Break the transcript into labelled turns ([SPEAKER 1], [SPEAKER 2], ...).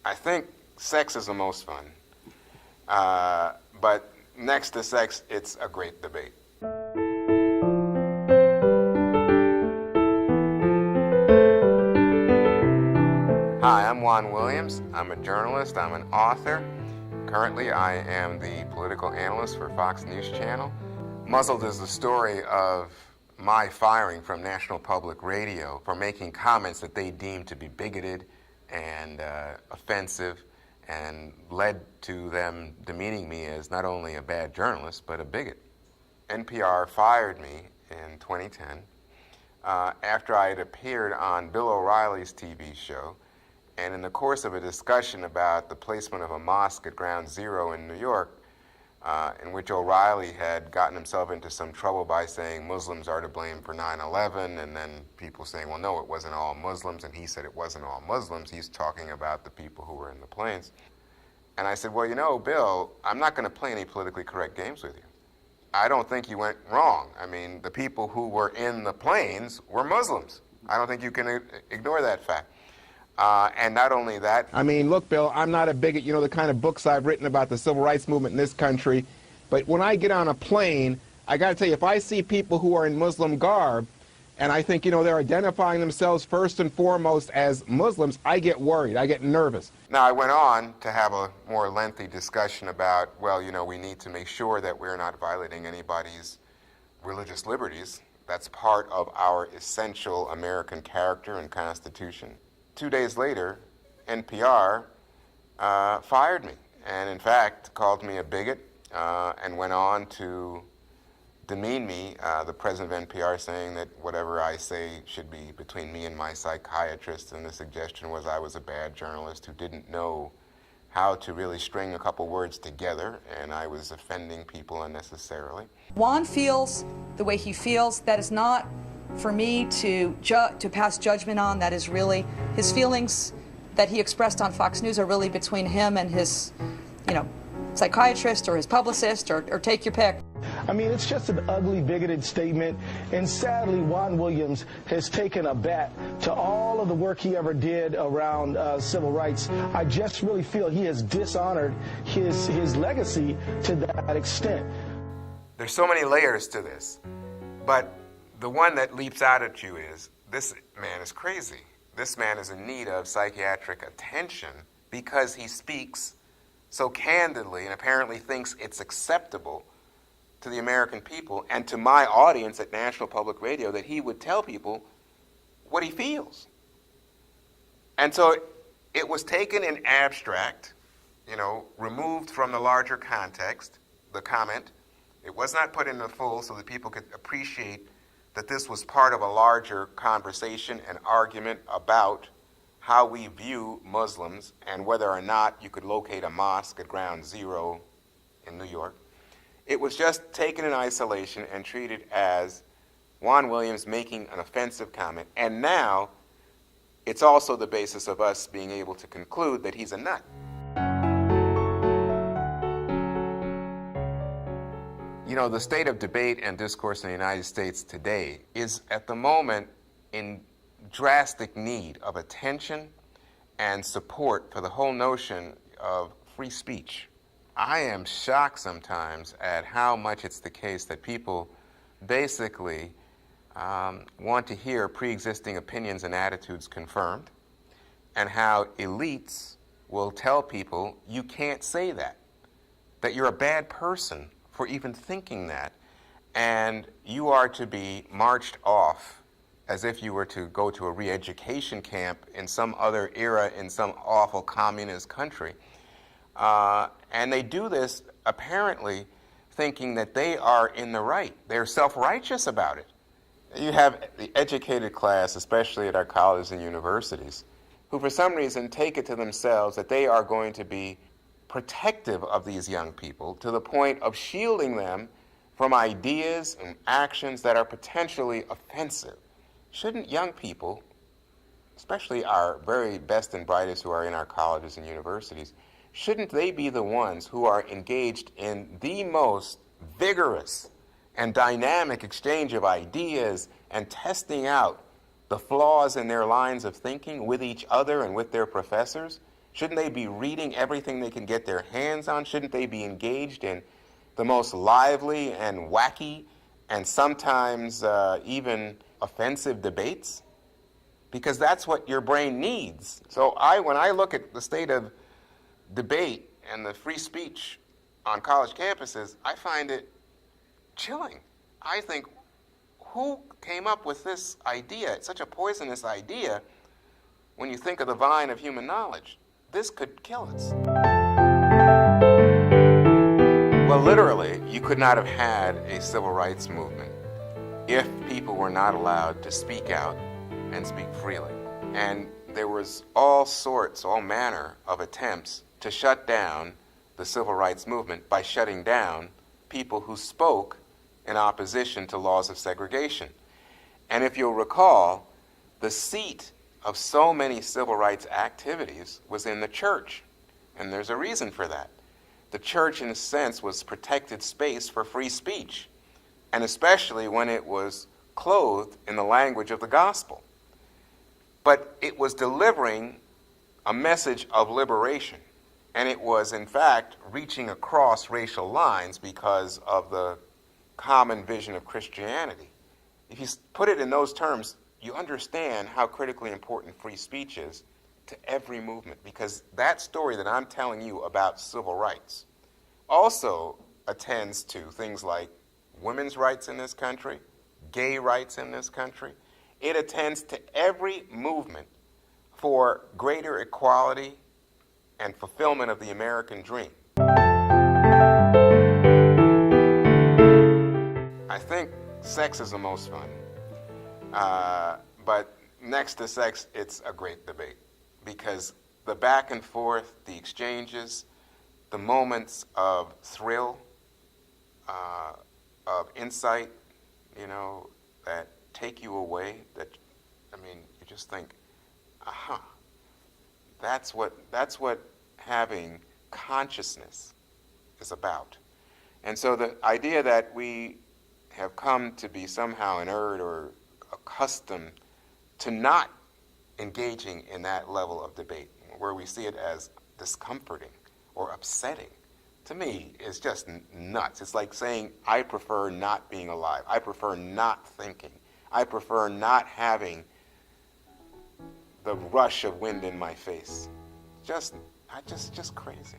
[SPEAKER 1] I think sex is the most fun. But next to sex, it's a great debate. Hi, I'm Juan Williams. I'm a journalist. I'm an author. Currently, I am the political analyst for Fox News Channel. Muzzled is the story of my firing from National Public Radio for making comments that they deemed to be bigoted and offensive, and led to them demeaning me as not only a bad journalist, but a bigot. NPR fired me in 2010 after I had appeared on Bill O'Reilly's TV show, and in the course of a discussion about the placement of a mosque at Ground Zero in New York, in which O'Reilly had gotten himself into some trouble by saying Muslims are to blame for 9/11, and then people saying, well, no, it wasn't all Muslims, and he said it wasn't all Muslims. He's talking about the people who were in the planes. And I said, well, you know, Bill, I'm not going to play any politically correct games with you. I don't think you went wrong. I mean, the people who were in the planes were Muslims. I don't think you can ignore that fact. And not only that...
[SPEAKER 2] I mean, look, Bill, I'm not a bigot. You know the kind of books I've written about the civil rights movement in this country. But when I get on a plane, I got to tell you, if I see people who are in Muslim garb, and I think, you know, they're identifying themselves first and foremost as Muslims, I get worried. I get nervous.
[SPEAKER 1] Now, I went on to have a more lengthy discussion about, well, you know, we need to make sure that we're not violating anybody's religious liberties. That's part of our essential American character and Constitution. 2 days later, NPR fired me, and in fact called me a bigot, and went on to demean me, the president of NPR saying that whatever I say should be between me and my psychiatrist, and the suggestion was I was a bad journalist who didn't know how to really string a couple words together, and I was offending people unnecessarily.
[SPEAKER 3] Juan feels the way he feels. That is not for me to pass judgment on. That is really his feelings that he expressed on Fox News are really between him and his, you know, psychiatrist or his publicist, or take your pick.
[SPEAKER 4] I mean, it's just an ugly, bigoted statement, and sadly, Juan Williams has taken a bat to all of the work he ever did around civil rights. I just really feel he has dishonored his legacy to that extent.
[SPEAKER 1] There's so many layers to this, but the one that leaps out at you is, this man is crazy. This man is in need of psychiatric attention because he speaks so candidly and apparently thinks it's acceptable to the American people and to my audience at National Public Radio that he would tell people what he feels. And so it was taken in abstract, you know, removed from the larger context, the comment. It was not put in the full so that people could appreciate that this was part of a larger conversation and argument about how we view Muslims and whether or not you could locate a mosque at Ground Zero in New York. It was just taken in isolation and treated as Juan Williams making an offensive comment, and now it's also the basis of us being able to conclude that he's a nut. You know, the state of debate and discourse in the United States today is at the moment in drastic need of attention and support for the whole notion of free speech. I am shocked sometimes at how much it's the case that people basically want to hear pre-existing opinions and attitudes confirmed, and how elites will tell people you can't say that you're a bad person for even thinking that, and you are to be marched off as if you were to go to a re-education camp in some other era in some awful communist country. And they do this apparently thinking that they are in the right. They're self-righteous about it. You have the educated class, especially at our colleges and universities, who for some reason take it to themselves that they are going to be protective of these young people to the point of shielding them from ideas and actions that are potentially offensive. Shouldn't young people, especially our very best and brightest who are in our colleges and universities, shouldn't they be the ones who are engaged in the most vigorous and dynamic exchange of ideas and testing out the flaws in their lines of thinking with each other and with their professors? Shouldn't they be reading everything they can get their hands on? Shouldn't they be engaged in the most lively and wacky and sometimes even offensive debates? Because that's what your brain needs. So when I look at the state of debate and the free speech on college campuses, I find it chilling. I think, who came up with this idea? It's such a poisonous idea when you think of the vine of human knowledge. This could kill us. Well, literally, you could not have had a civil rights movement if people were not allowed to speak out and speak freely. And there was all manner of attempts to shut down the civil rights movement by shutting down people who spoke in opposition to laws of segregation. And if you'll recall, the seat of so many civil rights activities was in the church. And there's a reason for that. The church, in a sense, was protected space for free speech, and especially when it was clothed in the language of the gospel. But it was delivering a message of liberation, and it was, in fact, reaching across racial lines because of the common vision of Christianity. If you put it in those terms, you understand how critically important free speech is to every movement, because that story that I'm telling you about civil rights also attends to things like women's rights in this country, gay rights in this country. It attends to every movement for greater equality and fulfillment of the American dream. I think sex is the most fun. But next to sex, it's a great debate, because the back and forth, the exchanges, the moments of thrill, of insight, that take you away, you just think, aha, that's what having consciousness is about. And so the idea that we have come to be somehow inured or accustomed to not engaging in that level of debate, where we see it as discomforting or upsetting, to me is just nuts. It's like saying, I prefer not being alive. I prefer not thinking. I prefer not having the rush of wind in my face. Just crazy.